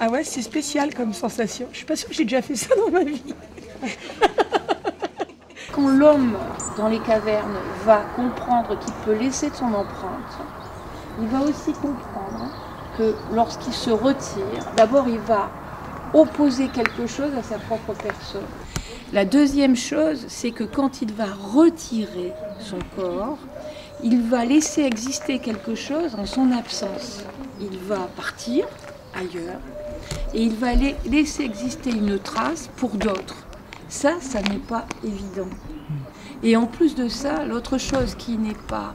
Ah ouais, c'est spécial comme sensation. Je suis pas sûre que j'ai déjà fait ça dans ma vie. Quand l'homme dans les cavernes va comprendre qu'il peut laisser de son empreinte, il va aussi comprendre que lorsqu'il se retire, d'abord il va opposer quelque chose à sa propre personne. La deuxième chose, c'est que quand il va retirer son corps, il va laisser exister quelque chose en son absence. Il va partir ailleurs et il va laisser exister une trace pour d'autres. Ça n'est pas évident. Et en plus de ça, l'autre chose qui n'est pas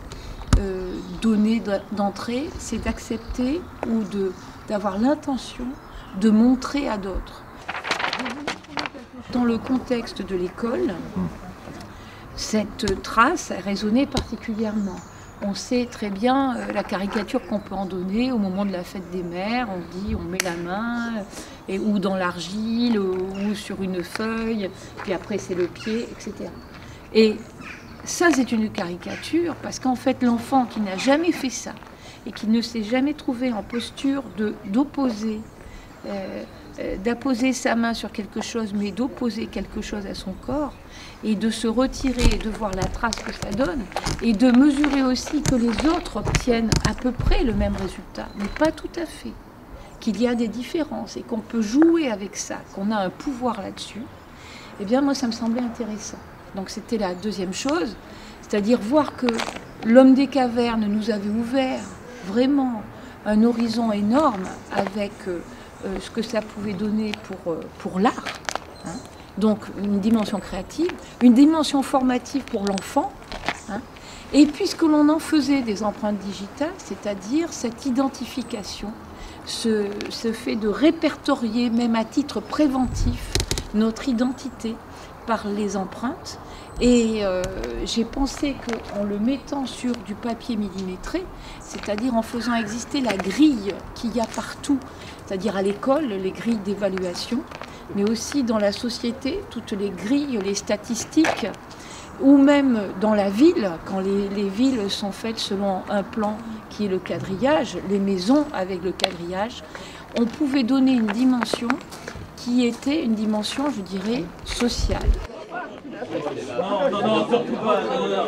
donnée d'entrée, c'est d'accepter ou d'avoir l'intention de montrer à d'autres. Dans le contexte de l'école, cette trace a résonné particulièrement. On sait très bien la caricature qu'on peut en donner au moment de la fête des mères. On dit on met la main, ou dans l'argile, ou sur une feuille, puis après c'est le pied, etc. Et ça c'est une caricature parce qu'en fait l'enfant qui n'a jamais fait ça et qui ne s'est jamais trouvé en posture d'opposer, d'apposer sa main sur quelque chose, mais d'opposer quelque chose à son corps, et de se retirer et de voir la trace que ça donne, et de mesurer aussi que les autres obtiennent à peu près le même résultat, mais pas tout à fait, qu'il y a des différences et qu'on peut jouer avec ça, qu'on a un pouvoir là-dessus, eh bien moi ça me semblait intéressant. Donc c'était la deuxième chose, c'est-à-dire voir que l'homme des cavernes nous avait ouvert vraiment un horizon énorme avec ce que ça pouvait donner pour l'art, hein. Donc une dimension créative, une dimension formative pour l'enfant, hein. Et puisque l'on en faisait des empreintes digitales, c'est-à-dire cette identification, ce fait de répertorier même à titre préventif notre identité par les empreintes. Et j'ai pensé qu'en le mettant sur du papier millimétré, c'est-à-dire en faisant exister la grille qu'il y a partout, c'est-à-dire à l'école, les grilles d'évaluation, mais aussi dans la société, toutes les grilles, les statistiques, ou même dans la ville, quand les villes sont faites selon un plan qui est le quadrillage, les maisons avec le quadrillage, on pouvait donner une dimension qui était une dimension, je dirais, sociale. Non, surtout pas. Non.